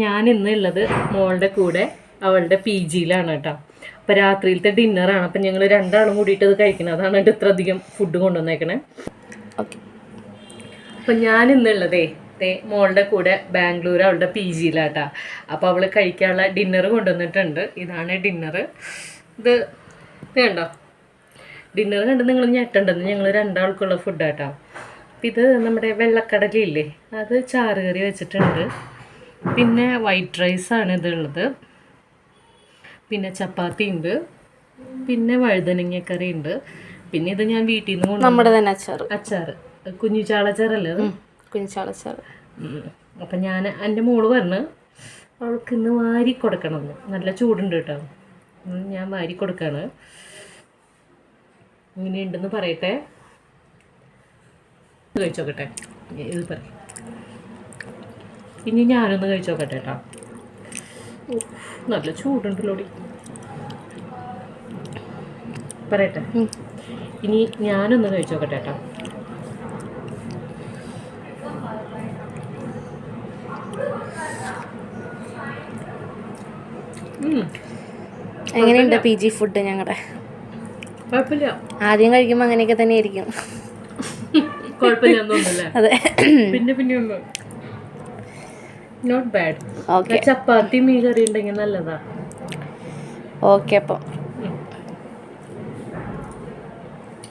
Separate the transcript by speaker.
Speaker 1: ഞാൻ ഇന്നുള്ളത് മോളുടെ കൂടെ അവളുടെ PG-യിലാണ് കേട്ടോ. അപ്പോൾ രാത്രിയിലത്തെ ഡിന്നറാണ്. അപ്പം ഞങ്ങൾ രണ്ടാളും കൂടിയിട്ട് ഇത് കഴിക്കണം. അതാണ് കേട്ടോ ഇത്ര അധികം ഫുഡ് കൊണ്ടുവന്നേക്കണേ.
Speaker 2: ഓക്കെ.
Speaker 1: അപ്പം ഞാൻ ഇന്നുള്ളതേ മോളുടെ കൂടെ ബാംഗ്ലൂർ അവളുടെ PG-യിലാട്ടാ. അപ്പോൾ അവൾ കഴിക്കാനുള്ള ഡിന്നർ കൊണ്ടുവന്നിട്ടുണ്ട്. ഇതാണ് ഡിന്നർ. ഇത് കണ്ടോ? ഡിന്നർ കണ്ട് നിങ്ങൾ ഞെട്ടണ്ടെന്ന്, ഞങ്ങൾ രണ്ടാൾക്കുള്ള ഫുഡാട്ടോ. ഇത് നമ്മുടെ വെള്ളക്കടലയില്ലേ, അത് ചാറ് കറി വെച്ചിട്ടുണ്ട്. പിന്നെ വൈറ്റ് റൈസാണ് ഇതുള്ളത്. പിന്നെ ചപ്പാത്തി ഉണ്ട്. പിന്നെ വഴുതനങ്ങക്കറി ഉണ്ട്. പിന്നെ ഇത് ഞാൻ വീട്ടിൽ നിന്ന്
Speaker 2: നമ്മുടെ തന്നെ
Speaker 1: അച്ചാറ് കുഞ്ഞു ചാളച്ചാറല്ലേ അത്?
Speaker 2: കുഞ്ഞിച്ചാളച്ചാറ്.
Speaker 1: അപ്പം ഞാൻ എൻ്റെ മോള് പറഞ്ഞ് അവൾക്ക് ഇന്ന് വാരി കൊടുക്കണമെന്ന്. നല്ല ചൂടുണ്ട് കേട്ടോ. ഞാൻ വാരി കൊടുക്കാണ്. ഇങ്ങനെയുണ്ടെന്ന് പറയട്ടെ. കഴിച്ചോക്കട്ടെ. ഇത് പറയും. ഇനി ഞാനൊന്ന് കഴിച്ചോക്കട്ടെ കേട്ടോ. നല്ല ചൂടുണ്ടല്ലോടി. പറയട്ടെ. ഇനി ഞാനൊന്ന് കഴിച്ചോക്കട്ടെ കേട്ടോ.
Speaker 2: എങ്ങനെയുണ്ട് PG ഫുഡ്? ഞങ്ങളുടെ
Speaker 1: കുഴപ്പമില്ല.
Speaker 2: ആദ്യം കഴിക്കുമ്പോൾ അങ്ങനെയൊക്കെ തന്നെ ആയിരിക്കും.
Speaker 1: കുഴപ്പമില്ല.
Speaker 2: അതെ.
Speaker 1: പിന്നെ ഒന്നും നോട്ട് ബാഡ്.
Speaker 2: ഓക്കെ.
Speaker 1: ചപ്പാത്തി മീൻ കറി ഉണ്ടെങ്കിൽ നല്ലതാ.
Speaker 2: ഓക്കെ. അപ്പം